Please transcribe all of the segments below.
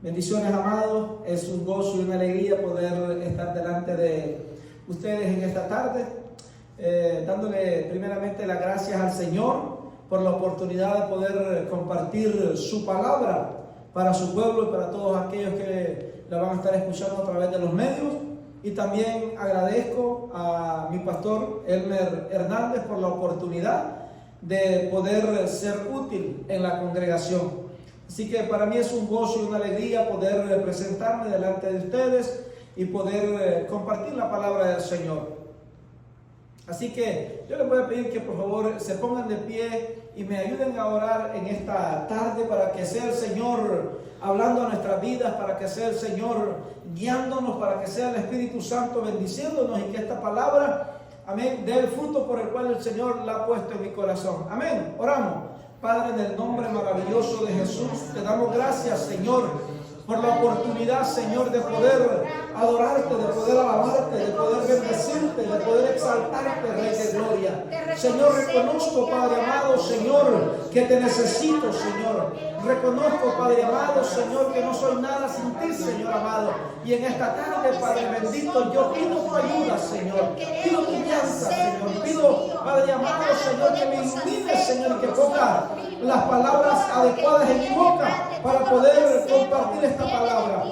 Bendiciones, amados. Es un gozo y una alegría poder estar delante de ustedes en esta tarde, dándole primeramente las gracias al Señor por la oportunidad de poder compartir su palabra para su pueblo y para todos aquellos que la van a estar escuchando a través de los medios. Y también agradezco a mi pastor Elmer Hernández por la oportunidad de poder ser útil en la congregación. Así que para mí es un gozo y una alegría poder presentarme delante de ustedes y poder compartir la palabra del Señor. Así que yo les voy a pedir que por favor se pongan de pie y me ayuden a orar en esta tarde para que sea el Señor hablando a nuestras vidas, para que sea el Señor guiándonos, para que sea el Espíritu Santo bendiciéndonos y que esta palabra, amén, dé el fruto por el cual el Señor la ha puesto en mi corazón. Amén. Oramos. Padre, en el nombre maravilloso de Jesús, te damos gracias, Señor, por la oportunidad, Señor, de poder adorarte, de poder alabarte, de poder bendecirte, de poder exaltarte, Rey de Gloria. Señor, reconozco, Padre amado, Señor, que te necesito, Señor. Reconozco, Padre amado, Señor, que no soy nada sin ti, Señor amado. Y en esta tarde, Padre bendito, yo pido tu ayuda, Señor. Pido tu guianza, Señor. Pido, Padre amado, Señor, que me ilumines, Señor, y que ponga las palabras adecuadas en mi boca para poder compartir esta palabra.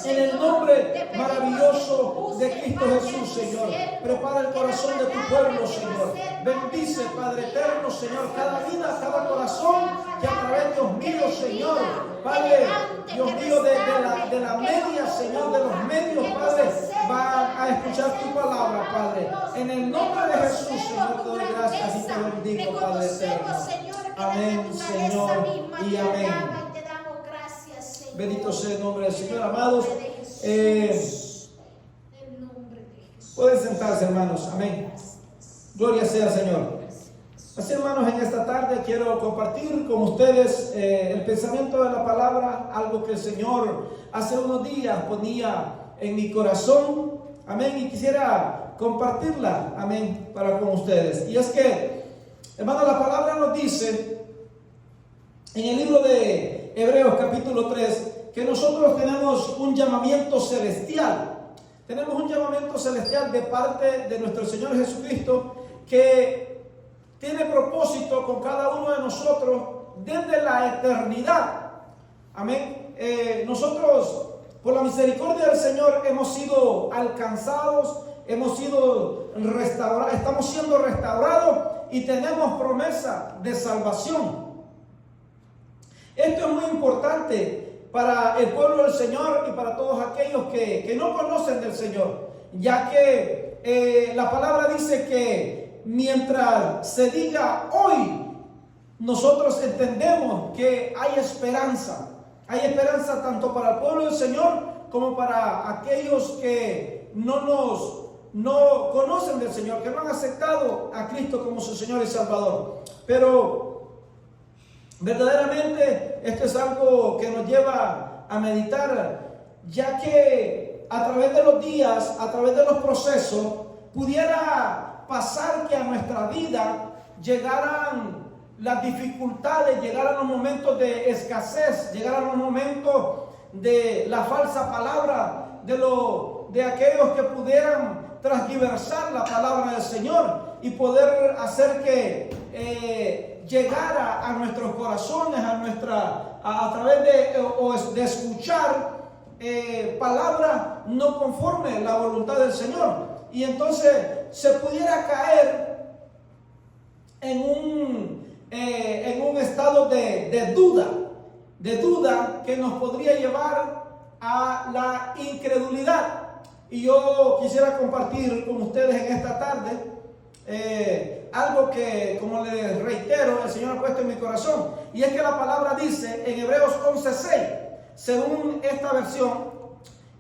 En el nombre maravilloso de Cristo Jesús, Señor. Prepara el corazón de tu pueblo, Señor. Bendice, Padre eterno, Señor, cada vida, cada corazón que a través, Dios mío, Señor, Padre, Dios mío, de la media, Señor, de los medios, Padre, va a escuchar tu palabra, Padre. En el nombre de Jesús, Señor, te doy gracias y te bendigo, Padre eterno. Amén, Señor, y amén. Bendito sea el nombre del Señor, amados. Pueden sentarse, hermanos. Amén. Gloria sea al Señor. Así, hermanos, en esta tarde quiero compartir con ustedes el pensamiento de la palabra, algo que el Señor hace unos días ponía en mi corazón. Amén. Y quisiera compartirla, amén, para con ustedes. Y es que, hermanos, la palabra nos dice en el libro de Hebreos capítulo 3, que nosotros tenemos un llamamiento celestial. Tenemos un llamamiento celestial de parte de nuestro Señor Jesucristo que tiene propósito con cada uno de nosotros desde la eternidad. Amén. Nosotros, por la misericordia del Señor, hemos sido alcanzados, hemos sido restaurados, estamos siendo restaurados y tenemos promesa de salvación. Esto es muy importante para el pueblo del Señor y para todos aquellos que no conocen del Señor, ya que la palabra dice que mientras se diga hoy, nosotros entendemos que hay esperanza tanto para el pueblo del Señor como para aquellos que no conocen del Señor, que no han aceptado a Cristo como su Señor y Salvador. Pero verdaderamente esto es algo que nos lleva a meditar, ya que a través de los días, a través de los procesos, pudiera pasar que a nuestra vida llegaran las dificultades, llegaran los momentos de escasez, llegaran los momentos de la falsa palabra, de aquellos que pudieran transgiversar la palabra del Señor y poder hacer que llegara a nuestros corazones, a través de escuchar palabra no conforme a la voluntad del Señor. Y entonces se pudiera caer en un estado de duda que nos podría llevar a la incredulidad. Y yo quisiera compartir con ustedes en esta tarde algo que, como les reitero, el Señor ha puesto en mi corazón, y es que la palabra dice en Hebreos 11:6, según esta versión: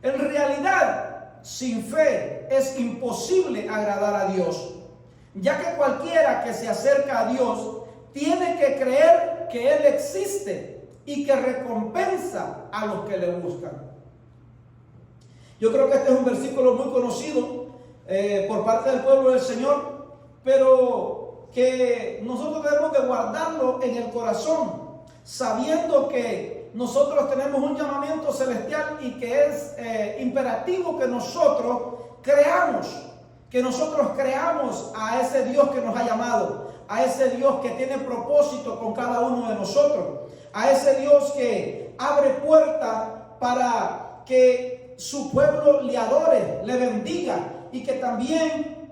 en realidad, sin fe es imposible agradar a Dios, ya que cualquiera que se acerca a Dios tiene que creer que Él existe y que recompensa a los que le buscan. Yo creo que este es un versículo muy conocido por parte del pueblo del Señor, pero que nosotros debemos de guardarlo en el corazón, sabiendo que nosotros tenemos un llamamiento celestial y que es imperativo que nosotros creamos a ese Dios que nos ha llamado, a ese Dios que tiene propósito con cada uno de nosotros, a ese Dios que abre puertas para que su pueblo le adore, le bendiga y que también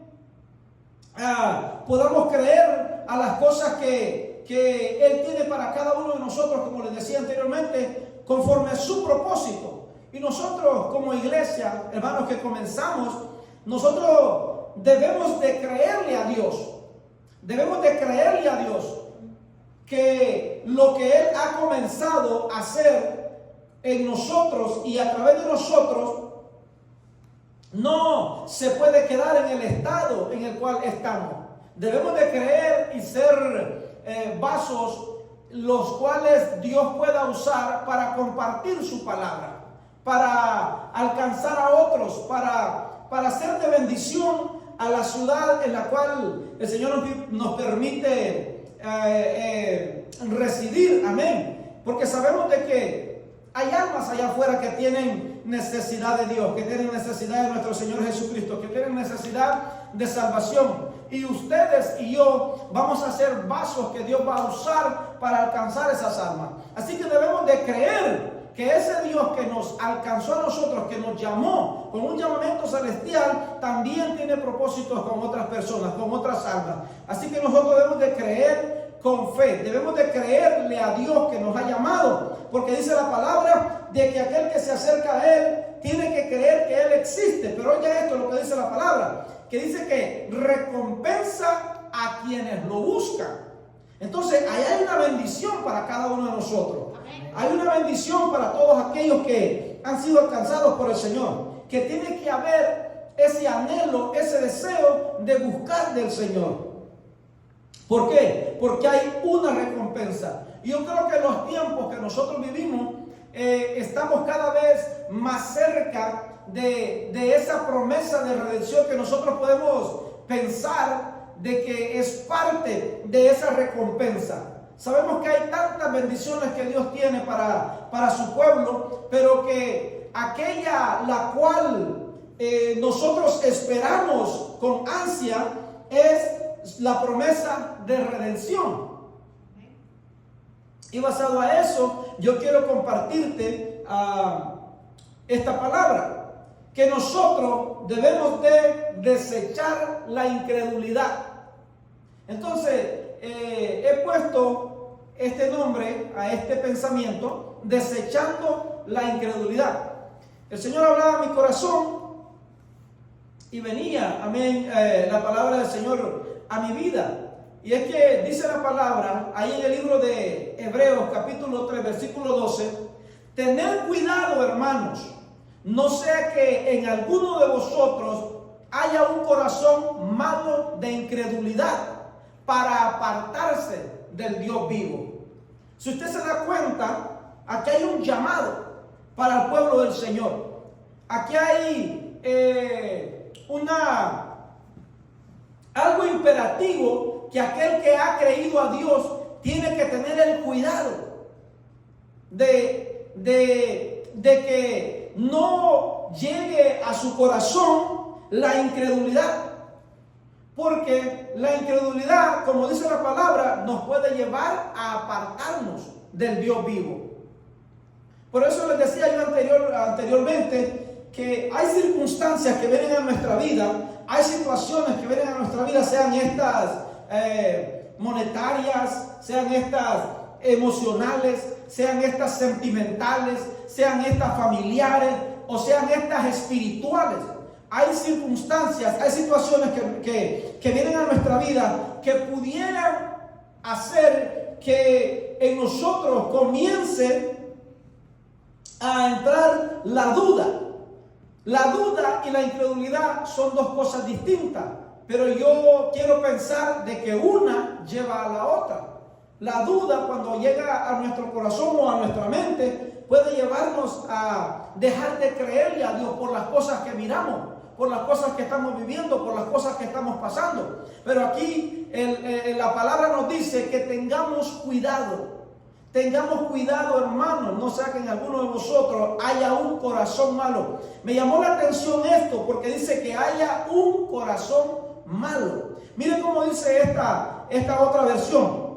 podamos creer a las cosas que Él tiene para cada uno de nosotros, como les decía anteriormente, conforme a su propósito. Y nosotros como iglesia, hermanos, que comenzamos, nosotros debemos de creerle a Dios. Debemos de creerle a Dios que lo que Él ha comenzado a hacer en nosotros y a través de nosotros no se puede quedar en el estado en el cual estamos. Debemos de creer y ser vasos los cuales Dios pueda usar para compartir su palabra, para alcanzar a otros, para ser de bendición a la ciudad en la cual el Señor nos permite residir. Amén. Porque sabemos de que hay almas allá afuera que tienen necesidad de Dios, que tienen necesidad de nuestro Señor Jesucristo, que tienen necesidad de salvación. Y ustedes y yo vamos a ser vasos que Dios va a usar para alcanzar esas almas. Así que debemos de creer que ese Dios que nos alcanzó a nosotros, que nos llamó con un llamamiento celestial, también tiene propósitos con otras personas, con otras almas. Así que nosotros debemos de creer con fe, debemos de creerle a Dios que nos ha llamado, porque dice la palabra de que aquel que se acerca a Él tiene que creer que Él existe. Pero oiga esto, lo que dice la palabra, que dice que recompensa a quienes lo buscan. Entonces, ahí hay una bendición para cada uno de nosotros. Hay una bendición para todos aquellos que han sido alcanzados por el Señor. Que tiene que haber ese anhelo, ese deseo de buscar del Señor. ¿Por qué? Porque hay una recompensa. Y yo creo que en los tiempos que nosotros vivimos, estamos cada vez más cerca de esa promesa de redención que nosotros podemos pensar de que es parte de esa recompensa. Sabemos que hay tantas bendiciones que Dios tiene para su pueblo, pero que aquella la cual nosotros esperamos con ansia es la promesa de redención. Y basado a eso, yo quiero compartirte esta palabra, que nosotros debemos de desechar la incredulidad. Entonces, he puesto este nombre a este pensamiento, desechando la incredulidad. El Señor hablaba a mi corazón y venía, amén, la palabra del Señor a mi vida. Y es que dice la palabra ahí en el libro de Hebreos capítulo 3 versículo 12: tened cuidado, hermanos, no sea que en alguno de vosotros haya un corazón malo de incredulidad para apartarse del Dios vivo. Si usted se da cuenta, aquí hay un llamado para el pueblo del Señor. Aquí hay algo imperativo, que aquel que ha creído a Dios tiene que tener el cuidado de que no llegue a su corazón la incredulidad. Porque la incredulidad, como dice la palabra, nos puede llevar a apartarnos del Dios vivo. Por eso les decía yo anteriormente que hay circunstancias que vienen a nuestra vida, hay situaciones que vienen a nuestra vida, sean estas monetarias, sean estas emocionales, sean estas sentimentales, sean estas familiares o sean estas espirituales. Hay circunstancias, hay situaciones que vienen a nuestra vida que pudieran hacer que en nosotros comience a entrar la duda. La duda y la incredulidad son dos cosas distintas, pero yo quiero pensar de que una lleva a la otra. La duda, cuando llega a nuestro corazón o a nuestra mente, puede llevarnos a dejar de creerle a Dios por las cosas que miramos, por las cosas que estamos viviendo, por las cosas que estamos pasando. Pero aquí la palabra nos dice que tengamos cuidado, Tengamos cuidado, hermanos, no sea que en alguno de vosotros haya un corazón malo. Me llamó la atención esto porque dice que haya un corazón malo. Miren cómo dice esta otra versión.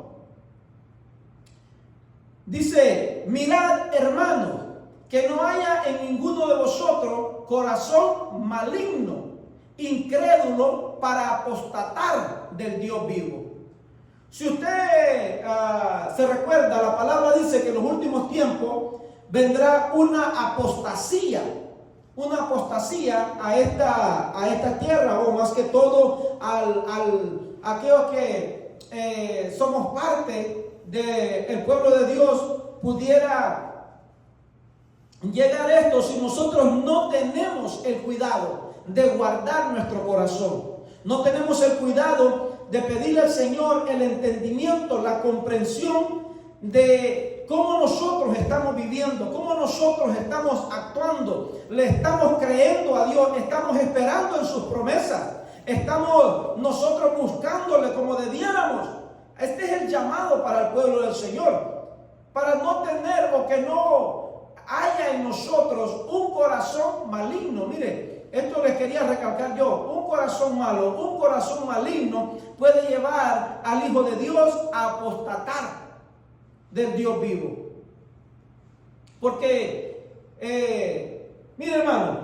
Dice, mirad, hermanos, que no haya en ninguno de vosotros corazón maligno, incrédulo, para apostatar del Dios vivo. Si usted se recuerda, la palabra dice que en los últimos tiempos vendrá una apostasía a esta tierra, o más que todo a aquellos que somos parte del pueblo de Dios. Pudiera llegar esto si nosotros no tenemos el cuidado de guardar nuestro corazón, no tenemos el cuidado de pedirle al Señor el entendimiento, la comprensión de cómo nosotros estamos viviendo, cómo nosotros estamos actuando, le estamos creyendo a Dios, estamos esperando en sus promesas, estamos nosotros buscándole como debiéramos. Este es el llamado para el pueblo del Señor, para no tener o que no haya en nosotros un corazón maligno. Mire, esto les quería recalcar yo. Un corazón malo, un corazón maligno puede llevar al Hijo de Dios a apostatar del Dios vivo. Porque, mire, hermano,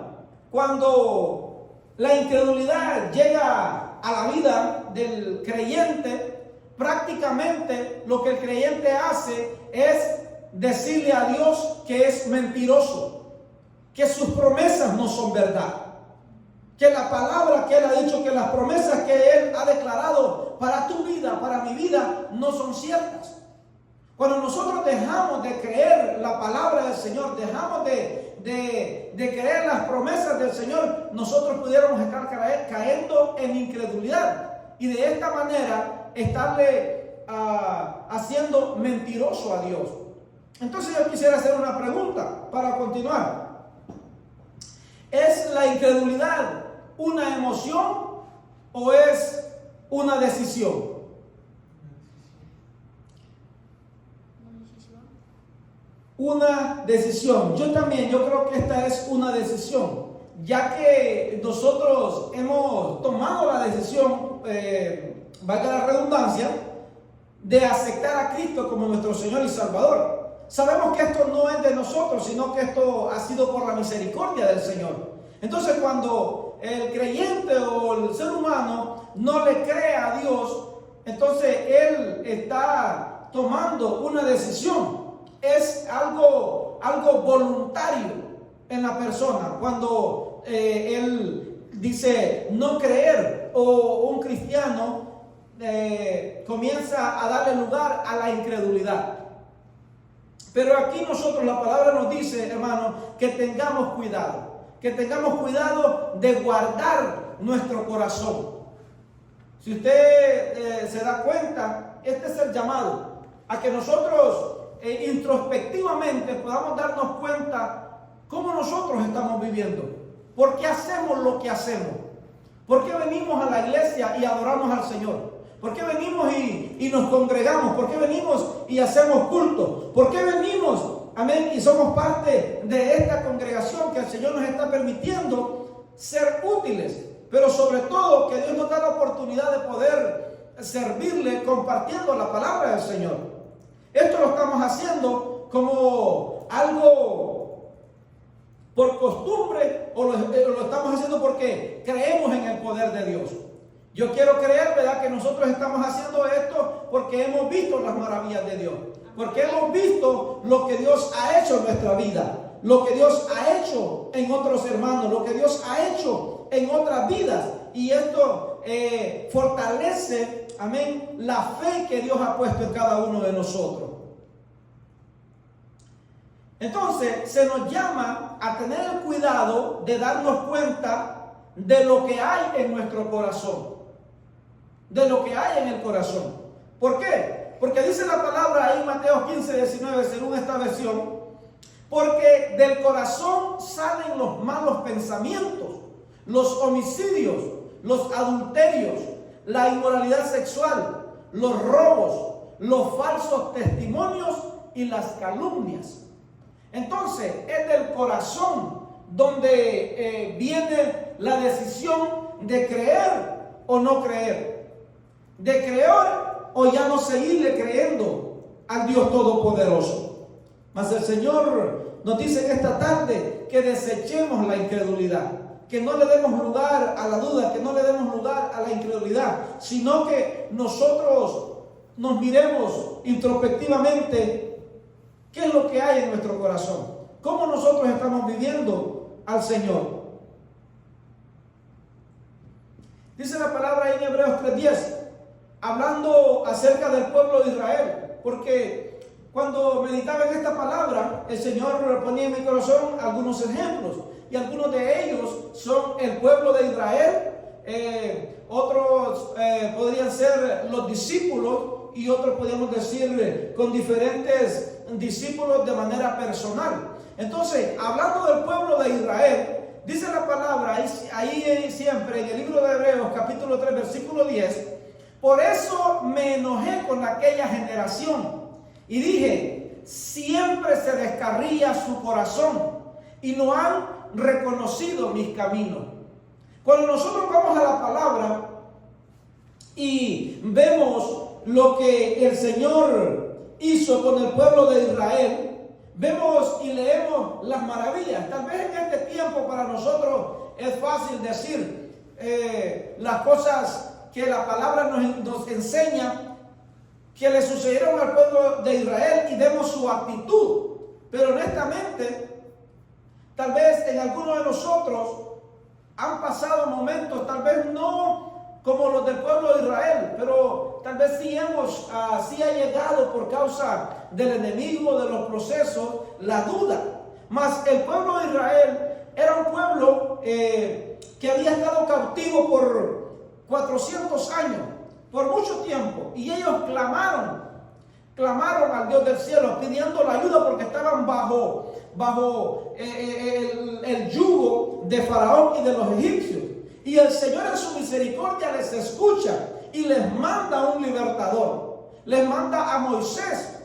cuando la incredulidad llega a la vida del creyente, prácticamente lo que el creyente hace es decirle a Dios que es mentiroso, que sus promesas no son verdad, que la palabra que Él ha dicho, que las promesas que Él ha declarado para tu vida, para mi vida, no son ciertas. Cuando nosotros dejamos de creer la palabra del Señor, dejamos de creer las promesas del Señor, nosotros pudiéramos estar cayendo en incredulidad y de esta manera estarle haciendo mentiroso a Dios. Entonces yo quisiera hacer una pregunta para continuar. ¿Es la incredulidad una emoción o es una decisión? Una decisión. Yo creo que esta es una decisión, ya que nosotros hemos tomado la decisión, valga la redundancia, de aceptar a Cristo como nuestro Señor y Salvador. Sabemos que esto no es de nosotros, sino que esto ha sido por la misericordia del Señor. Entonces, cuando el creyente o el ser humano no le cree a Dios, entonces él está tomando una decisión. Es algo voluntario en la persona. Cuando él dice no creer, o un cristiano comienza a darle lugar a la incredulidad. Pero aquí nosotros, la palabra nos dice, hermano, que tengamos cuidado de guardar nuestro corazón. Si usted se da cuenta, este es el llamado a que nosotros introspectivamente podamos darnos cuenta cómo nosotros estamos viviendo, por qué hacemos lo que hacemos, por qué venimos a la iglesia y adoramos al Señor, por qué venimos y nos congregamos, por qué venimos y hacemos culto, por qué venimos, amén, y somos parte de esta congregación que el Señor nos está permitiendo ser útiles, pero sobre todo que Dios nos da la oportunidad de poder servirle compartiendo la palabra del Señor. Esto lo estamos haciendo como algo por costumbre, o lo estamos haciendo porque creemos en el poder de Dios. Yo quiero creer, ¿verdad?, que nosotros estamos haciendo esto porque hemos visto las maravillas de Dios, porque hemos visto lo que Dios ha hecho en nuestra vida, lo que Dios ha hecho en otros hermanos, lo que Dios ha hecho en otras vidas, y esto fortalece, amén, la fe que Dios ha puesto en cada uno de nosotros. Entonces se nos llama a tener el cuidado de darnos cuenta de lo que hay en nuestro corazón, de lo que hay en el corazón. ¿Por qué? Porque dice la palabra ahí en Mateo 15:19, según esta versión, porque del corazón salen los malos pensamientos, los homicidios, los adulterios, la inmoralidad sexual, los robos, los falsos testimonios y las calumnias. Entonces, es del corazón donde viene la decisión de creer o no creer, de creer o ya no seguirle creyendo al Dios Todopoderoso. Mas el Señor nos dice en esta tarde que desechemos la incredulidad, que no le demos lugar a la duda, que no le demos lugar a la incredulidad, sino que nosotros nos miremos introspectivamente qué es lo que hay en nuestro corazón, cómo nosotros estamos viviendo al Señor. Dice la palabra ahí en Hebreos 3:10, hablando acerca del pueblo de Israel, porque cuando meditaba en esta palabra, el Señor ponía en mi corazón algunos ejemplos, y algunos de ellos son el pueblo de Israel, otros podrían ser los discípulos, y otros podríamos decir con diferentes discípulos de manera personal. Entonces, hablando del pueblo de Israel, dice la palabra ahí siempre en el libro de Hebreos capítulo 3 versículo 10, por eso me enojé con aquella generación y dije, siempre se descarría su corazón y no han reconocido mis caminos. Cuando nosotros vamos a la palabra y vemos lo que el Señor hizo con el pueblo de Israel, vemos y leemos las maravillas. Tal vez en este tiempo para nosotros es fácil decir las cosas que la palabra nos enseña que le sucedieron al pueblo de Israel y vemos su actitud. Pero honestamente, tal vez en algunos de nosotros han pasado momentos, tal vez no como los del pueblo de Israel, pero tal vez sí ha llegado por causa del enemigo, de los procesos, la duda. Mas el pueblo de Israel era un pueblo que había estado cautivo por 400 años, por mucho tiempo, y ellos clamaron al Dios del cielo pidiendo la ayuda porque estaban bajo el yugo de Faraón y de los egipcios. Y el Señor en su misericordia les escucha y les manda un libertador. Les manda a Moisés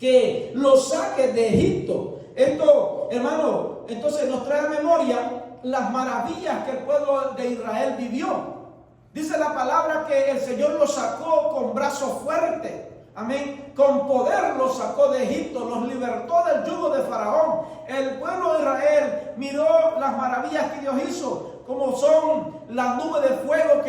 que los saque de Egipto. Esto, hermano, entonces nos trae a memoria las maravillas que el pueblo de Israel vivió. Dice la palabra que el Señor los sacó con brazo fuerte. Amén. Con poder los sacó de Egipto, los libertó del yugo de Faraón. El pueblo de Israel miró las maravillas que Dios hizo, como son las nubes de fuego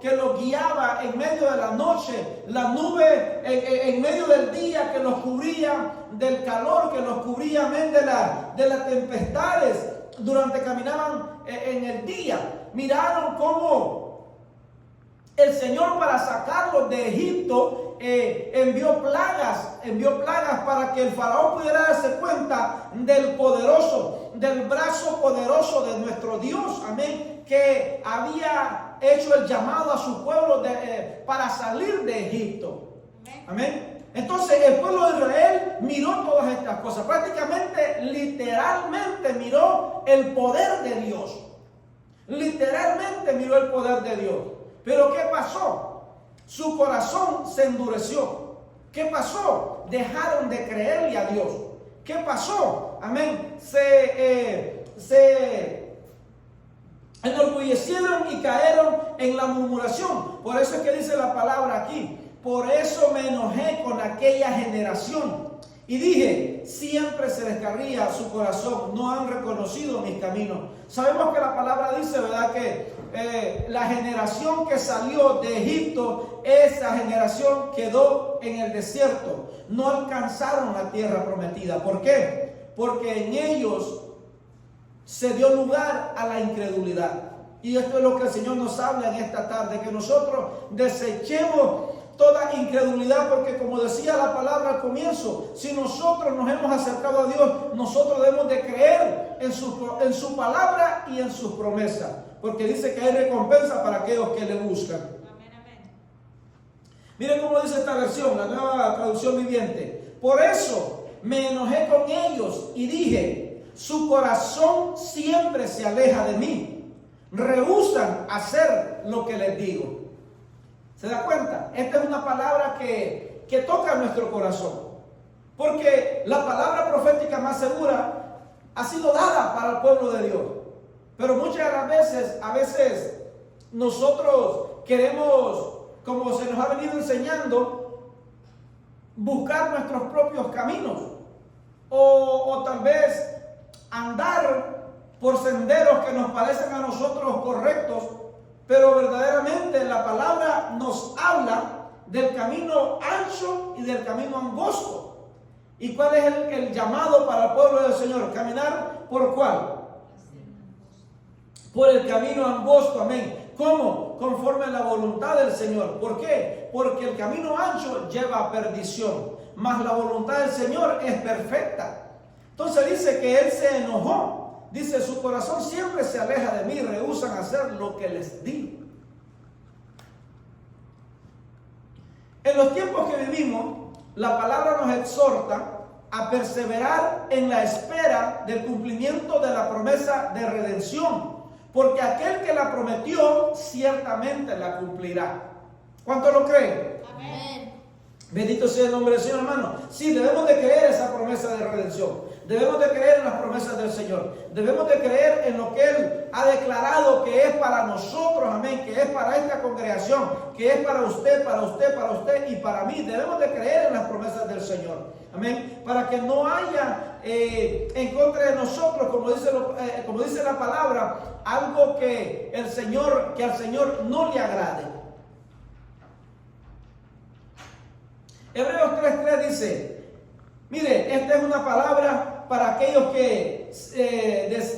que los guiaba en medio de la noche, la nube en medio del día que los cubría del calor, que los cubría de las tempestades durante caminaban en el día. Miraron cómo el Señor, para sacarlos de Egipto, envió plagas para que el faraón pudiera darse cuenta del brazo poderoso de nuestro Dios, amén, que había hecho el llamado a su pueblo para salir de Egipto, amén. Entonces el pueblo de Israel miró todas estas cosas, prácticamente, literalmente miró el poder de Dios, literalmente miró el poder de Dios. Pero ¿qué pasó? Su corazón se endureció. ¿Qué pasó? Dejaron de creerle a Dios. ¿Qué pasó? Amén. Se enorgullecieron y cayeron en la murmuración. Por eso es que dice la palabra aquí. Por eso me enojé con aquella generación. Y dije, siempre se descarría su corazón, no han reconocido mis caminos. Sabemos que la palabra dice, ¿verdad?, que la generación que salió de Egipto, esa generación quedó en el desierto. No alcanzaron la tierra prometida. ¿Por qué? Porque en ellos se dio lugar a la incredulidad. Y esto es lo que el Señor nos habla en esta tarde, que nosotros desechemos toda incredulidad, porque como decía la palabra al comienzo, si nosotros nos hemos acercado a Dios, nosotros debemos de creer en su palabra y en sus promesas, porque dice que hay recompensa para aquellos que le buscan. Amén, amén. Miren cómo dice esta versión, la Nueva Traducción Viviente. Por eso me enojé con ellos y dije, su corazón siempre se aleja de mí, rehúsan hacer lo que les digo. ¿Se da cuenta? Esta es una palabra que toca nuestro corazón. Porque la palabra profética más segura ha sido dada para el pueblo de Dios. Pero muchas de las veces, nosotros queremos, como se nos ha venido enseñando, buscar nuestros propios caminos. O tal vez andar por senderos que nos parecen a nosotros correctos, pero verdaderamente la palabra nos habla del camino ancho y del camino angosto. ¿Y cuál es el llamado para el pueblo del Señor? ¿Caminar por cuál? Por el camino angosto, amén. ¿Cómo? Conforme a la voluntad del Señor. ¿Por qué? Porque el camino ancho lleva a perdición, mas la voluntad del Señor es perfecta. Entonces dice que Él se enojó. Dice, su corazón siempre se aleja de mí, rehúsan hacer lo que les digo. En los tiempos que vivimos, la palabra nos exhorta a perseverar en la espera del cumplimiento de la promesa de redención, porque aquel que la prometió ciertamente la cumplirá. ¿Cuántos lo creen? Amén. Bendito sea el nombre del Señor, hermano. Sí, debemos de creer esa promesa de redención. Debemos de creer en las promesas del Señor. Debemos de creer en lo que Él ha declarado que es para nosotros, amén, que es para esta congregación, que es para usted, para usted, para usted y para mí. Debemos de creer en las promesas del Señor, amén, para que no haya en contra de nosotros, como dice la palabra, algo que al Señor no le agrade. Hebreos 3:3 dice, mire, esta es una palabra para aquellos que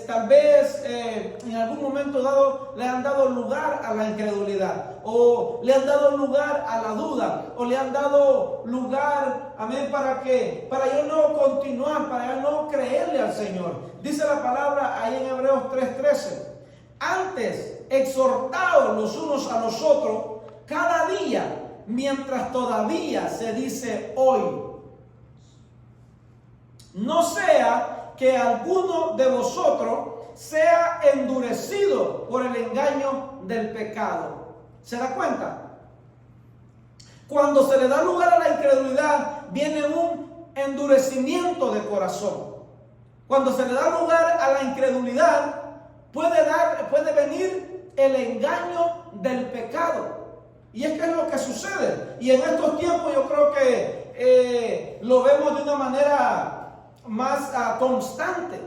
tal vez en algún momento dado le han dado lugar a la incredulidad, o le han dado lugar a la duda, o le han dado lugar, amén, para yo no continuar, para yo no creerle al Señor. Dice la palabra ahí en Hebreos 3:13, antes exhortaos los unos a los otros cada día, mientras todavía se dice hoy, no sea que alguno de vosotros sea endurecido por el engaño del pecado. ¿Se da cuenta? Cuando se le da lugar a la incredulidad, viene un endurecimiento de corazón. Cuando se le da lugar a la incredulidad, puede venir el engaño del pecado. Y es que es lo que sucede. Y en estos tiempos yo creo que lo vemos de una manera más constante,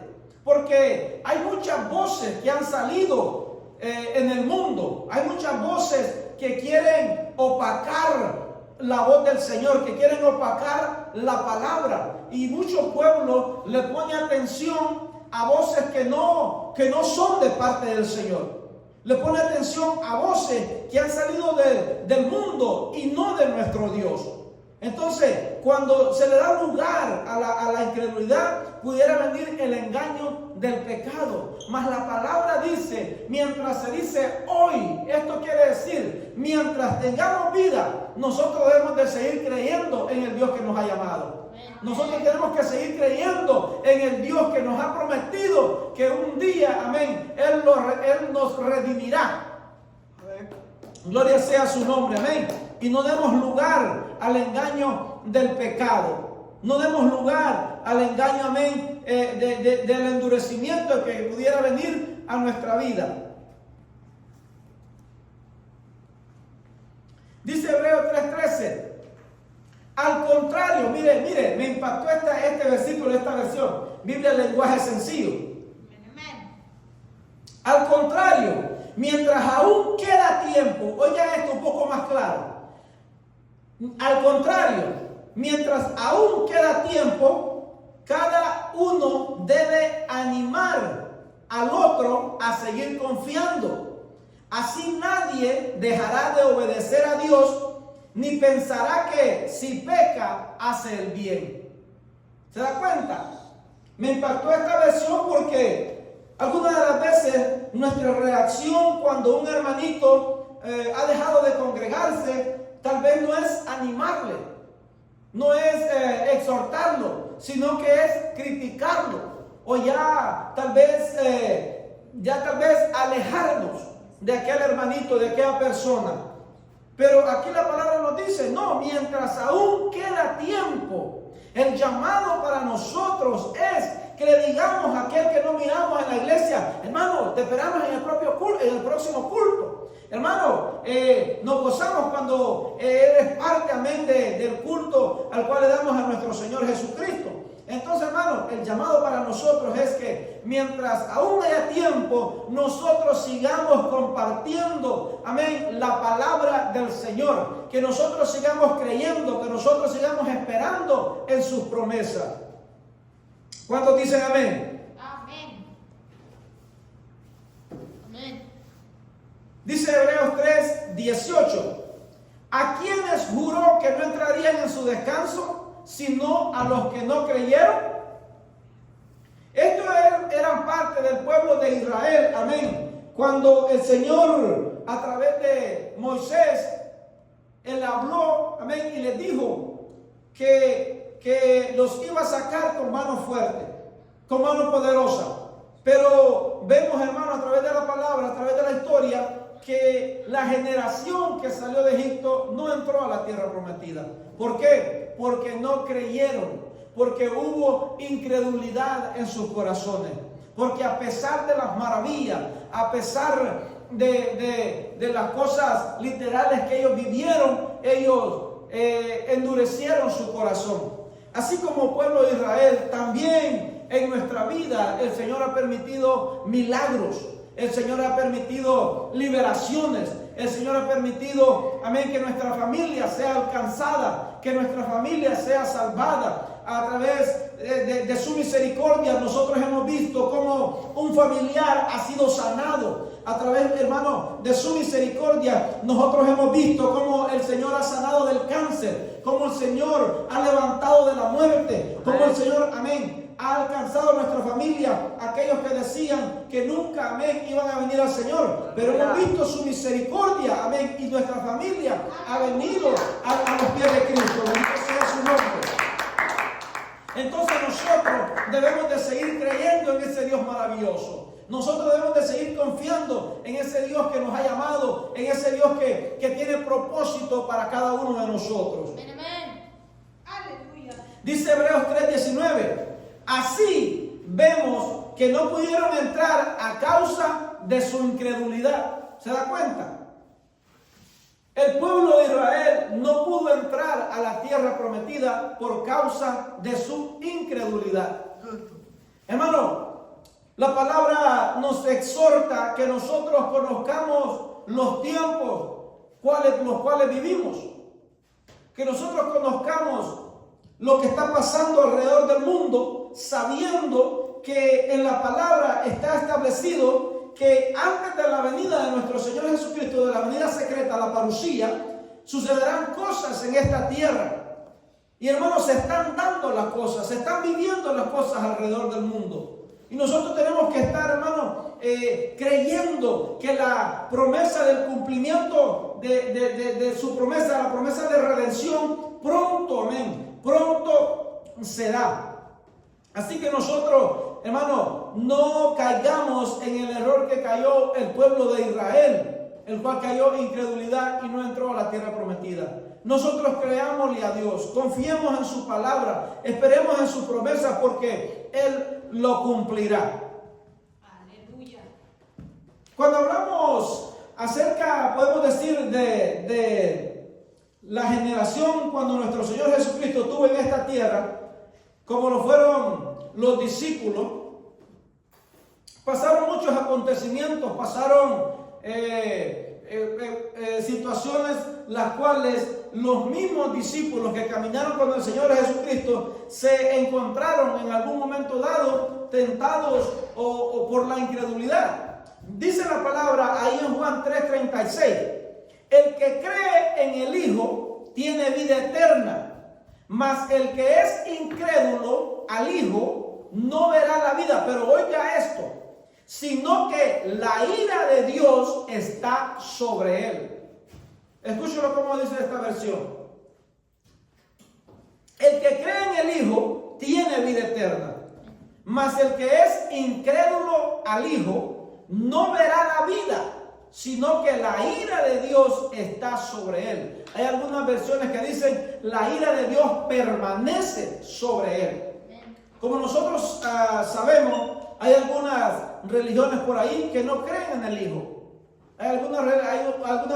porque hay muchas voces que han salido en el mundo. Hay muchas voces que quieren opacar la voz del Señor, que quieren opacar la palabra, y muchos pueblos le ponen atención a voces que no son de parte del Señor. Le pone atención a voces que han salido del mundo y no de nuestro Dios. Entonces, cuando se le da lugar a la incredulidad, pudiera venir el engaño del pecado. Mas la palabra dice, mientras se dice hoy, esto quiere decir, mientras tengamos vida, nosotros debemos de seguir creyendo en el Dios que nos ha llamado. Nosotros tenemos que seguir creyendo en el Dios que nos ha prometido que un día, amén, Él nos redimirá. Gloria sea su nombre, amén. Y no demos lugar al engaño del pecado. No demos lugar al engaño, amén, del endurecimiento que pudiera venir a nuestra vida. Dice Hebreos 3:13. Al contrario, mire, me impactó este versículo, esta versión. Biblia en lenguaje sencillo. Al contrario, mientras aún queda tiempo, oigan esto un poco más claro. Al contrario, mientras aún queda tiempo, cada uno debe animar al otro a seguir confiando. Así nadie dejará de obedecer a Dios, ni pensará que si peca, hace el bien. ¿Se da cuenta? Me impactó esta versión porque algunas de las veces nuestra reacción cuando un hermanito ha dejado de congregarse, tal vez no es animarle, no es exhortarlo, sino que es criticarlo, o ya tal vez alejarnos de aquel hermanito, de aquella persona. Pero aquí la palabra nos dice, no, mientras aún queda tiempo. El llamado para nosotros es que le digamos a aquel que no miramos en la iglesia: hermano, te esperamos en el próximo culto. Hermano, nos gozamos cuando eres parte, amén, del culto al cual le damos a nuestro Señor Jesucristo. Entonces, hermano, el llamado para nosotros es que mientras aún haya tiempo, nosotros sigamos compartiendo, amén, la palabra del Señor. Que nosotros sigamos creyendo, que nosotros sigamos esperando en sus promesas. ¿Cuántos dicen amén? Amén. Amén. Dice Hebreos 3:18. ¿A quienes juró que no entrarían en su descanso, sino a los que no creyeron? Estos eran parte del pueblo de Israel, amén. Cuando el Señor, a través de Moisés, Él habló, amén, y les dijo que los iba a sacar con mano fuerte, con mano poderosa. Pero vemos, hermano, a través de la palabra, a través de la historia, que la generación que salió de Egipto no entró a la tierra prometida. ¿Por qué? Porque no creyeron, porque hubo incredulidad en sus corazones, porque a pesar de las maravillas, a pesar de las cosas literales que ellos vivieron, ellos endurecieron su corazón. Así como pueblo de Israel, también en nuestra vida el Señor ha permitido milagros. El Señor ha permitido liberaciones. El Señor ha permitido, amén, que nuestra familia sea alcanzada, que nuestra familia sea salvada. A través de su misericordia nosotros hemos visto cómo un familiar ha sido sanado. A través, hermano, de su misericordia nosotros hemos visto cómo el Señor ha sanado del cáncer, cómo el Señor ha levantado de la muerte, cómo el Señor, amén, ha alcanzado nuestra familia, aquellos que decían que nunca, amén, iban a venir al Señor, pero hemos visto su misericordia, amén, y nuestra familia ha venido a los pies de Cristo. Bendito sea su nombre. Entonces nosotros debemos de seguir creyendo en ese Dios maravilloso. Nosotros debemos de seguir confiando en ese Dios que nos ha llamado, en ese Dios que tiene propósito para cada uno de nosotros. Amén. Aleluya. Dice Hebreos 3:19. Así vemos que no pudieron entrar a causa de su incredulidad. ¿Se da cuenta? El pueblo de Israel no pudo entrar a la tierra prometida por causa de su incredulidad. Hermano, la palabra nos exhorta que nosotros conozcamos los tiempos los cuales vivimos. Que nosotros conozcamos lo que está pasando alrededor del mundo, sabiendo que en la palabra está establecido que antes de la venida de nuestro Señor Jesucristo, de la venida secreta, la parusía, sucederán cosas en esta tierra. Y hermanos, se están dando las cosas, se están viviendo las cosas alrededor del mundo. Y nosotros tenemos que estar, hermano, creyendo que la promesa del cumplimiento de su promesa, la promesa de redención, pronto, amén, pronto se da. Así que nosotros, hermano, no caigamos en el error que cayó el pueblo de Israel, el cual cayó en incredulidad y no entró a la tierra prometida. Nosotros creámosle a Dios, confiemos en su palabra, esperemos en su promesa, porque Él lo cumplirá. Aleluya. Cuando hablamos acerca, podemos decir, de la generación cuando nuestro Señor Jesucristo estuvo en esta tierra, como lo fueron los discípulos, pasaron muchos acontecimientos, pasaron situaciones las cuales los mismos discípulos que caminaron con el Señor Jesucristo se encontraron en algún momento dado tentados o por la incredulidad. Dice la palabra ahí en Juan 3:36: el que cree en el Hijo tiene vida eterna, mas el que es incrédulo al Hijo no verá la vida. Pero oiga esto: sino que la ira de Dios está sobre él. Escúchelo como dice esta versión. El que cree en el Hijo tiene vida eterna, mas el que es incrédulo al Hijo no verá la vida, sino que la ira de Dios está sobre él. Hay algunas versiones que dicen la ira de Dios permanece sobre él. Como nosotros sabemos, hay algunas religiones por ahí que no creen en el Hijo. Hay algunas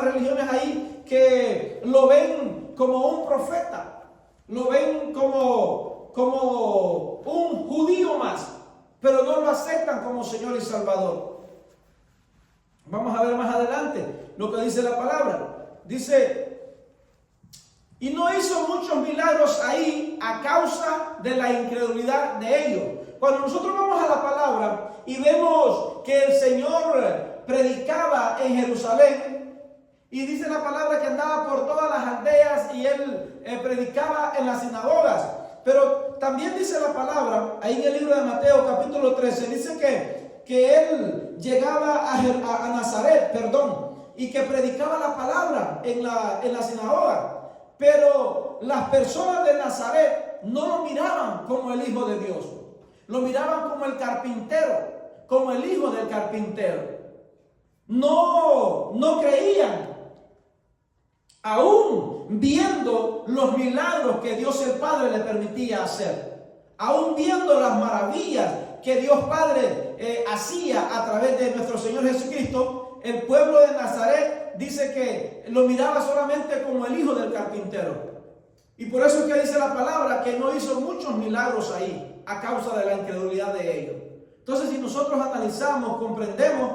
religiones ahí que lo ven como un profeta, lo ven como un judío más, pero no lo aceptan como Señor y Salvador. Vamos a ver más adelante lo que dice la palabra. Dice, y no hizo muchos milagros ahí a causa de la incredulidad de ellos. Cuando nosotros vamos a la palabra y vemos que el Señor predicaba en Jerusalén, y dice la palabra que andaba por todas las aldeas y él predicaba en las sinagogas. Pero también dice la palabra, ahí en el libro de Mateo capítulo 13, dice que él llegaba a Nazaret, y que predicaba la palabra en la sinagoga. Pero las personas de Nazaret no lo miraban como el Hijo de Dios, lo miraban como el carpintero, como el hijo del carpintero. No creían, aún viendo los milagros que Dios el Padre le permitía hacer, aún viendo las maravillas que Dios Padre hacía a través de nuestro Señor Jesucristo. El pueblo de Nazaret dice que lo miraba solamente como el hijo del carpintero. Y por eso es que dice la palabra que no hizo muchos milagros ahí a causa de la incredulidad de ellos. Entonces, si nosotros analizamos, comprendemos,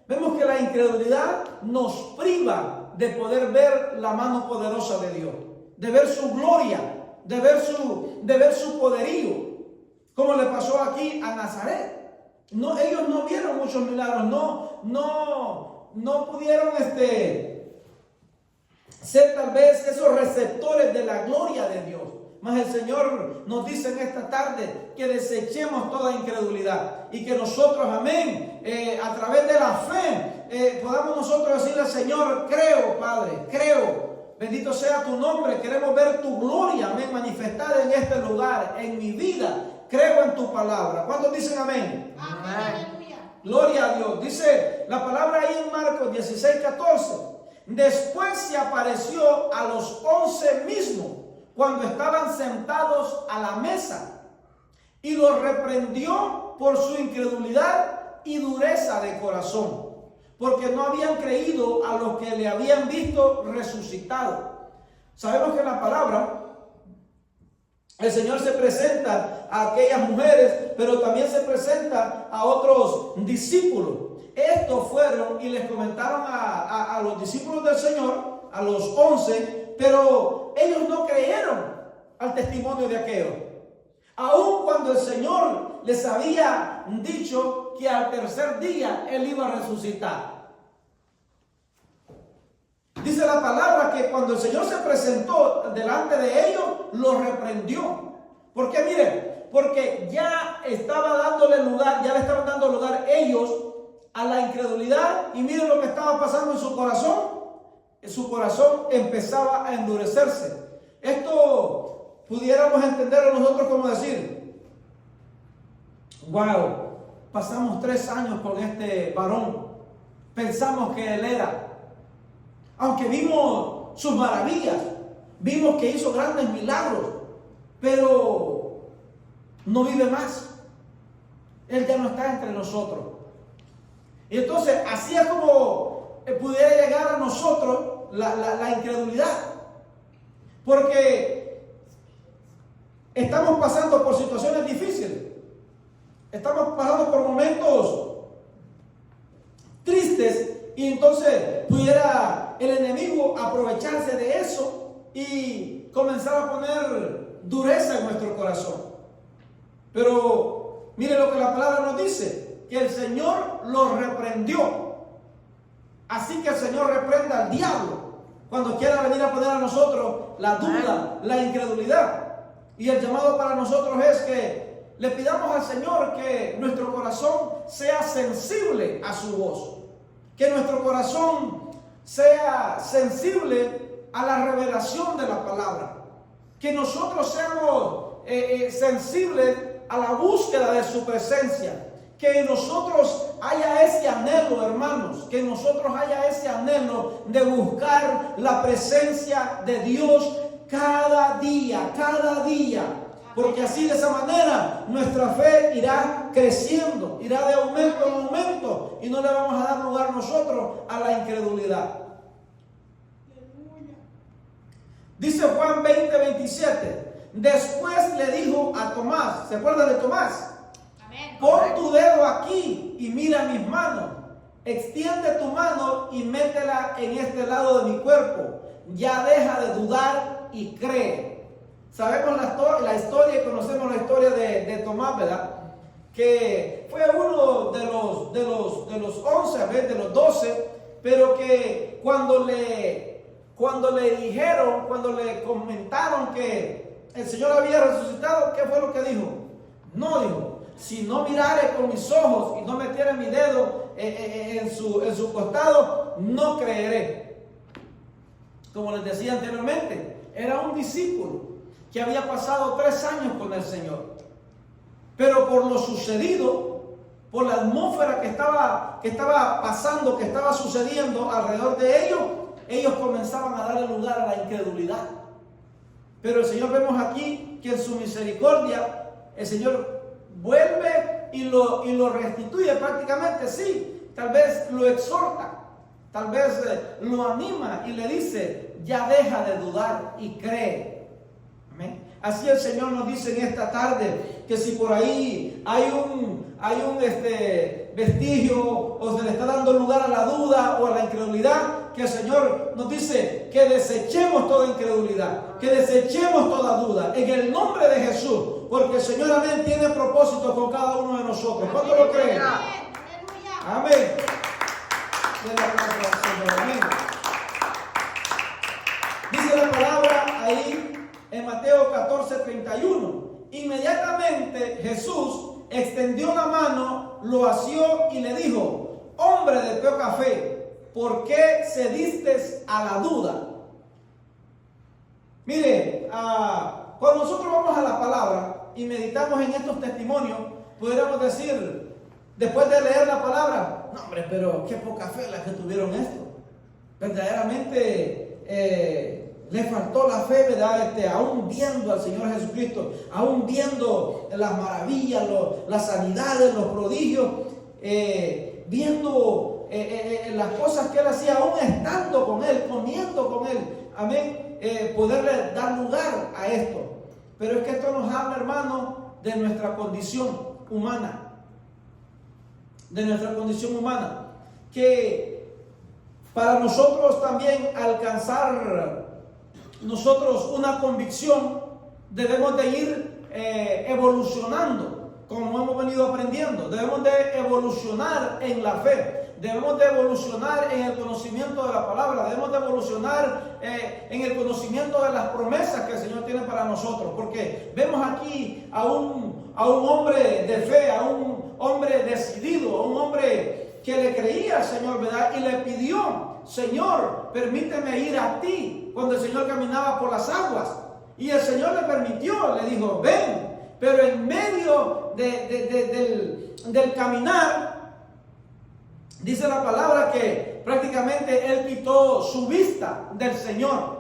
vemos que la incredulidad nos priva de poder ver la mano poderosa de Dios, de ver su gloria, de ver su poderío, como le pasó aquí a Nazaret. Ellos no vieron muchos milagros, no pudieron ser tal vez esos receptores de la gloria de Dios. Mas el Señor nos dice en esta tarde que desechemos toda incredulidad y que nosotros, amén, a través de la fe, podamos nosotros decirle al Señor: creo, Padre, creo, bendito sea tu nombre, queremos ver tu gloria, amén, manifestada en este lugar, en mi vida. Creo en tu palabra. ¿Cuántos dicen amén? Amén. Gloria a Dios. Dice la palabra ahí en Marcos 16:14. Después se apareció a los 11 mismos cuando estaban sentados a la mesa y los reprendió por su incredulidad y dureza de corazón, porque no habían creído a los que le habían visto resucitado. Sabemos que en la palabra el Señor se presenta a aquellas mujeres, pero también se presenta a otros discípulos. Estos fueron y les comentaron a los discípulos del Señor, a los 11, pero ellos no creyeron al testimonio de aquellos. Aun cuando el Señor les había dicho que al tercer día Él iba a resucitar. Dice la palabra que cuando el Señor se presentó delante de ellos, los reprendió. ¿Por qué? Miren, porque ya estaba dándole lugar, ya le estaban dando lugar ellos a la incredulidad, y miren lo que estaba pasando en su corazón. Su corazón empezaba a endurecerse. Esto pudiéramos entenderlo nosotros como decir: wow, pasamos 3 años con este varón, pensamos que él era, aunque vimos sus maravillas, vimos que hizo grandes milagros, pero no vive más. Él ya no está entre nosotros. Y entonces, así es como pudiera llegar a nosotros la incredulidad, porque estamos pasando por situaciones difíciles, estamos pasando por momentos tristes, y entonces pudiera el enemigo aprovecharse de eso y comenzar a poner dureza en nuestro corazón. Pero mire lo que la palabra nos dice, que el Señor los reprendió. Así que el Señor reprenda al diablo cuando quiera venir a poner a nosotros la duda, la incredulidad. Y el llamado para nosotros es que le pidamos al Señor que nuestro corazón sea sensible a su voz, que nuestro corazón sea sensible a la revelación de la palabra, que nosotros seamos sensibles a la búsqueda de su presencia, que en nosotros haya ese anhelo, hermanos, que en nosotros haya ese anhelo de buscar la presencia de Dios cada día, porque así de esa manera nuestra fe irá creciendo, irá de aumento en aumento y no le vamos a dar lugar nosotros a la incredulidad. Dice Juan 20:27, después le dijo a Tomás, ¿se acuerdan de Tomás? Amén. Pon tu dedo aquí y mira mis manos. Extiende tu mano y métela en este lado de mi cuerpo. Ya deja de dudar y cree. Sabemos la historia y conocemos la historia de Tomás, ¿verdad? Que fue uno de los 11, a ver, de los 12, pero que cuando le dijeron, cuando le comentaron que el Señor había resucitado, ¿qué fue lo que dijo? No, dijo, si no mirare con mis ojos y no metiera mi dedo en su costado, no creeré. Como les decía anteriormente, era un discípulo que había pasado 3 años con el Señor. Pero por lo sucedido, por la atmósfera que estaba pasando, que estaba sucediendo alrededor de ellos comenzaban a darle lugar a la incredulidad. Pero el Señor, vemos aquí que en su misericordia el Señor vuelve y lo restituye prácticamente, sí, tal vez lo exhorta, tal vez lo anima y le dice, ya deja de dudar y cree. Amén. Así el Señor nos dice en esta tarde que si por ahí hay un vestigio o se le está dando lugar a la duda o a la incredulidad, que el Señor nos dice que desechemos toda incredulidad, que desechemos toda duda en el nombre de Jesús, porque el Señor, amén, tiene propósito con cada uno de nosotros. ¿Cuánto lo creen? Amén. Amén. Dice la palabra ahí en Mateo 14:31. Inmediatamente Jesús extendió la mano, lo asió y le dijo, hombre de poca fe, ¿por qué cediste a la duda? Mire, cuando nosotros vamos a la palabra y meditamos en estos testimonios, pudiéramos decir, después de leer la palabra, no hombre, pero qué poca fe la que tuvieron esto. Verdaderamente le faltó la fe, ¿verdad? Aún viendo al Señor Jesucristo, aún viendo las maravillas, las sanidades, los prodigios, viendo las cosas que Él hacía, aún estando con Él, comiendo con Él, amén, poderle dar lugar a esto. Pero es que esto nos habla, hermano, de nuestra condición humana, que para nosotros también alcanzar nosotros una convicción, debemos de ir evolucionando, como hemos venido aprendiendo. Debemos de evolucionar en la fe, debemos de evolucionar en el conocimiento de la palabra, debemos de evolucionar en el conocimiento de las promesas que el Señor tiene para nosotros, porque vemos aquí a un hombre de fe, a un hombre decidido, a un hombre que le creía al Señor, ¿verdad? Y le pidió, Señor, permíteme ir a ti, cuando el Señor caminaba por las aguas. Y el Señor le permitió, le dijo, ven. Pero en medio del caminar, dice la palabra que prácticamente él quitó su vista del Señor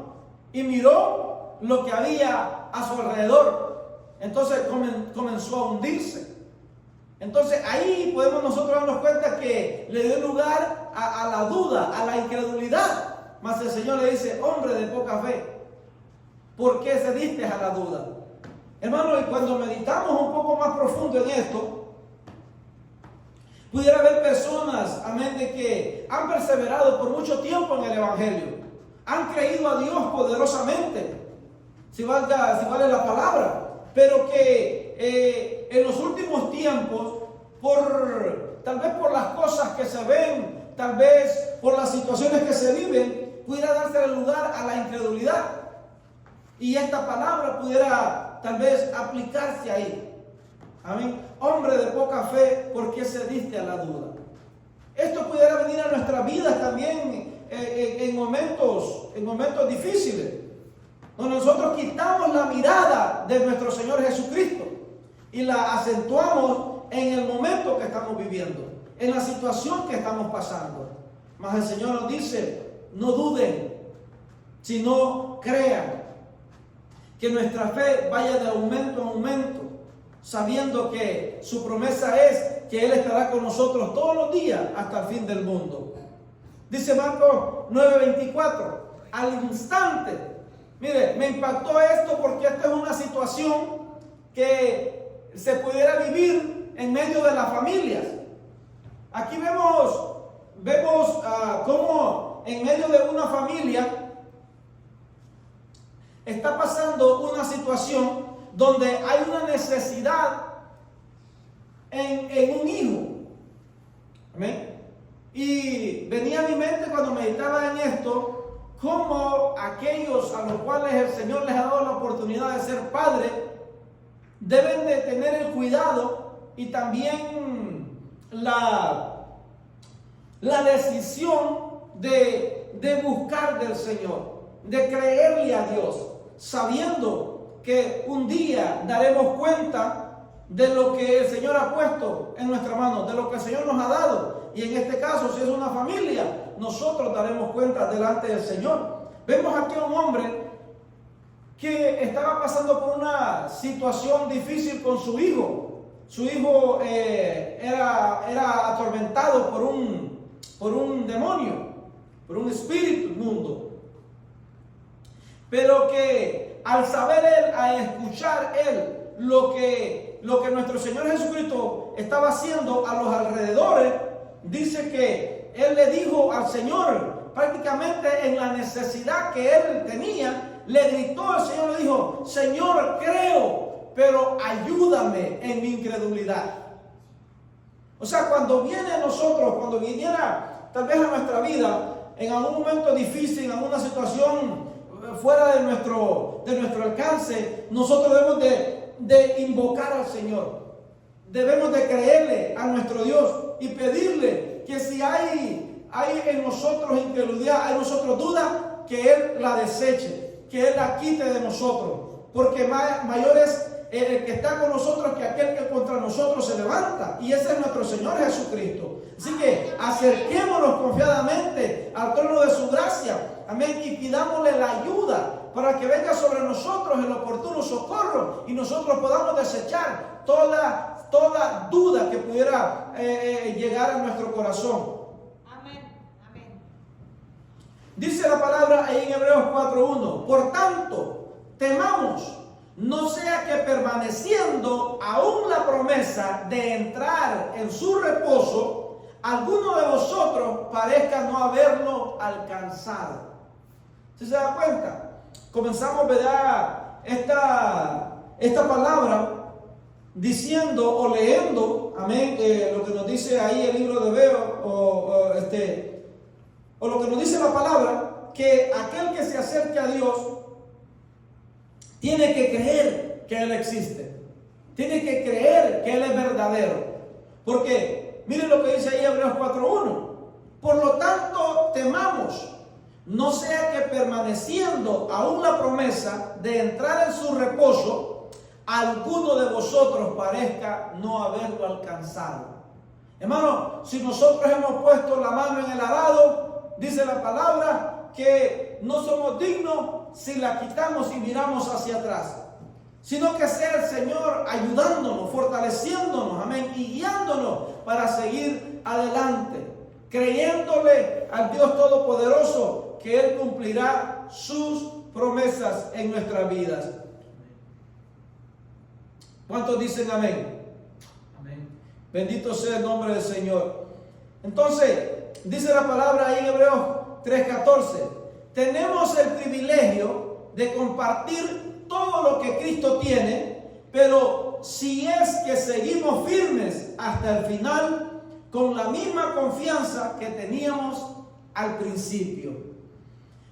y miró lo que había a su alrededor. Entonces comenzó a hundirse. Entonces ahí podemos nosotros darnos cuenta que le dio lugar a la duda, a la incredulidad. Mas el Señor le dice, hombre de poca fe, ¿por qué cediste a la duda? Hermano, y cuando meditamos un poco más profundo en esto, pudiera haber personas, amén, de que han perseverado por mucho tiempo en el Evangelio, han creído a Dios poderosamente, si vale la palabra, pero que en los últimos tiempos, tal vez por las cosas que se ven, tal vez por las situaciones que se viven, pudiera darse el lugar a la incredulidad. Y esta palabra pudiera tal vez aplicarse ahí. Amén. Hombre de poca fe, ¿por qué cediste a la duda? Esto pudiera venir a nuestras vidas también en momentos difíciles, donde nosotros quitamos la mirada de nuestro Señor Jesucristo. y la acentuamos en el momento que estamos viviendo, en la situación que estamos pasando. Mas el Señor nos dice, no duden, sino crean, que nuestra fe vaya de aumento en aumento, sabiendo que su promesa es que Él estará con nosotros todos los días hasta el fin del mundo. Dice Marcos 9:24, al instante, mire, me impactó esto porque esta es una situación que se pudiera vivir en medio de las familias. Aquí vemos cómo en medio de una familia está pasando una situación donde hay una necesidad en un hijo. ¿Amén? Y venía a mi mente cuando meditaba en esto, cómo aquellos a los cuales el Señor les ha dado la oportunidad de ser padres, deben de tener el cuidado y también la decisión de buscar del Señor, de creerle a Dios, sabiendo que un día daremos cuenta de lo que el Señor ha puesto en nuestra mano, de lo que el Señor nos ha dado. Y en este caso, si es una familia, nosotros daremos cuenta delante del Señor. Vemos aquí a un hombre que estaba pasando por una situación difícil con su hijo. Su hijo era atormentado por un demonio, por un espíritu inmundo. Pero que al saber él, al escuchar él lo que nuestro Señor Jesucristo estaba haciendo a los alrededores, dice que él le dijo al Señor, prácticamente en la necesidad que él tenía, le gritó al Señor, le dijo, Señor, creo, pero ayúdame en mi incredulidad. O sea, cuando viene a nosotros, cuando viniera tal vez a nuestra vida, en algún momento difícil, en alguna situación fuera de nuestro alcance, nosotros debemos de invocar al Señor. Debemos de creerle a nuestro Dios y pedirle que si hay en nosotros incredulidad, hay en nosotros duda, que Él la deseche, que Él la quite de nosotros. Porque mayor es el que está con nosotros que aquel que contra nosotros se levanta. Y ese es nuestro Señor Jesucristo. Así que acerquémonos confiadamente al trono de su gracia. Amén. Y pidámosle la ayuda para que venga sobre nosotros el oportuno socorro y nosotros podamos desechar toda duda que pudiera llegar a nuestro corazón. Amén. Amén. Dice la palabra ahí en Hebreos 4:1. Por tanto, temamos, no sea que permaneciendo aún la promesa de entrar en su reposo, alguno de vosotros parezca no haberlo alcanzado. ¿Sí se da cuenta? Comenzamos, ¿verdad? Esta palabra diciendo o leyendo, amén, lo que nos dice ahí el libro de Hebreos, o lo que nos dice la palabra, que aquel que se acerque a Dios tiene que creer que Él existe, tiene que creer que Él es verdadero, porque miren lo que dice ahí Hebreos 4:1, por lo tanto temamos, no sea que permaneciendo aún la promesa de entrar en su reposo, alguno de vosotros parezca no haberlo alcanzado. Hermano, si nosotros hemos puesto la mano en el arado, dice la palabra que no somos dignos si la quitamos y miramos hacia atrás, sino que sea el Señor ayudándonos, fortaleciéndonos, amén, y guiándonos para seguir adelante, creyéndole al Dios Todopoderoso que Él cumplirá sus promesas en nuestras vidas. ¿Cuántos dicen amén? Amén. Bendito sea el nombre del Señor. Entonces, dice la palabra ahí en Hebreos 3:14, tenemos el privilegio de compartir todo lo que Cristo tiene, pero si es que seguimos firmes hasta el final, con la misma confianza que teníamos al principio.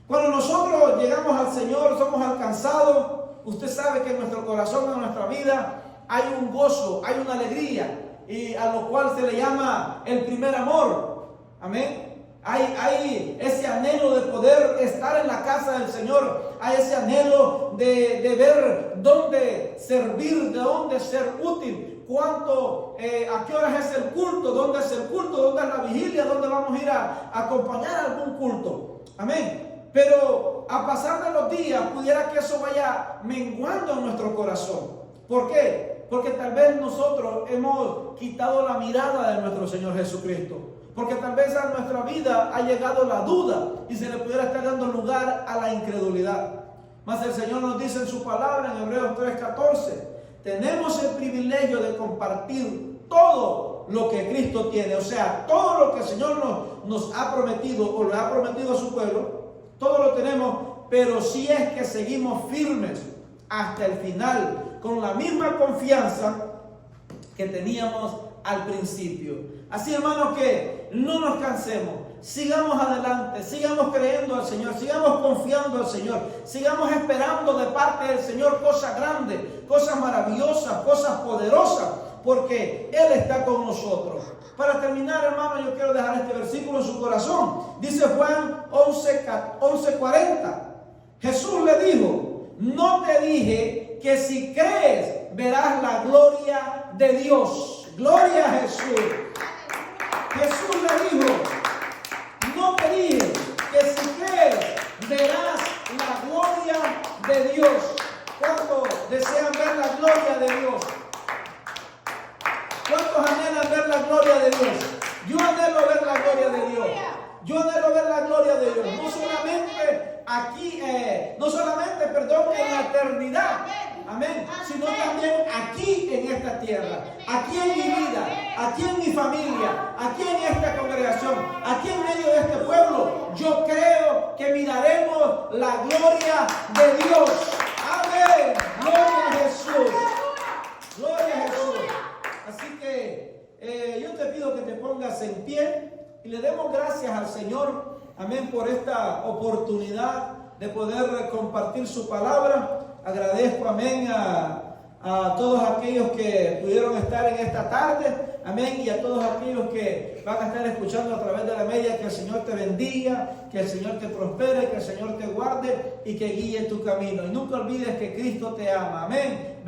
Cuando nosotros llegamos al Señor, somos alcanzados, usted sabe que en nuestro corazón, en nuestra vida, hay un gozo, hay una alegría, y a lo cual se le llama el primer amor. Amén. Hay ese anhelo de poder estar en la casa del Señor, hay ese anhelo de ver dónde servir, de dónde ser útil, cuánto, a qué horas es el culto, dónde es el culto, dónde es la vigilia, dónde vamos a ir a acompañar algún culto. Amén. Pero a pasar de los días pudiera que eso vaya menguando en nuestro corazón. ¿Por qué? Porque tal vez nosotros hemos quitado la mirada de nuestro Señor Jesucristo. Porque tal vez a nuestra vida ha llegado la duda y se le pudiera estar dando lugar a la incredulidad. Mas el Señor nos dice en su palabra en Hebreos 3:14, tenemos el privilegio de compartir todo lo que Cristo tiene. O sea, todo lo que el Señor nos ha prometido o le ha prometido a su pueblo, todo lo tenemos, pero si es que seguimos firmes hasta el final, con la misma confianza que teníamos al principio. Así, hermanos, que no nos cansemos, sigamos adelante, sigamos creyendo al Señor, sigamos confiando al Señor, sigamos esperando de parte del Señor cosas grandes, cosas maravillosas, cosas poderosas, porque Él está con nosotros. Para terminar, hermano, yo quiero dejar este versículo en su corazón. Dice Juan 11:40. Jesús le dijo, no te dije que si crees verás la gloria de Dios. Gloria a Jesús. Jesús le dijo, no te dije que si crees verás la gloria de Dios. ¿Cuántos desean ver la gloria de Dios? ¿Cuántos anhelan ver la gloria de Dios? Yo anhelo ver la gloria de Dios. Yo anhelo ver la gloria de Dios. No solamente aquí, en la eternidad. Amén. Sino también aquí en esta tierra. Aquí en mi vida. Aquí en mi familia. Aquí en esta congregación. Aquí en medio de este pueblo. Yo creo que miraremos la gloria de Dios. Amén. Gloria a Jesús. Gloria a Jesús. Así que yo te pido que te pongas en pie y le demos gracias al Señor, amén, por esta oportunidad de poder compartir su palabra. Agradezco, amén, a todos aquellos que pudieron estar en esta tarde, amén, y a todos aquellos que van a estar escuchando a través de la media. Que el Señor te bendiga, que el Señor te prospere, que el Señor te guarde y que guíe tu camino. Y nunca olvides que Cristo te ama, amén.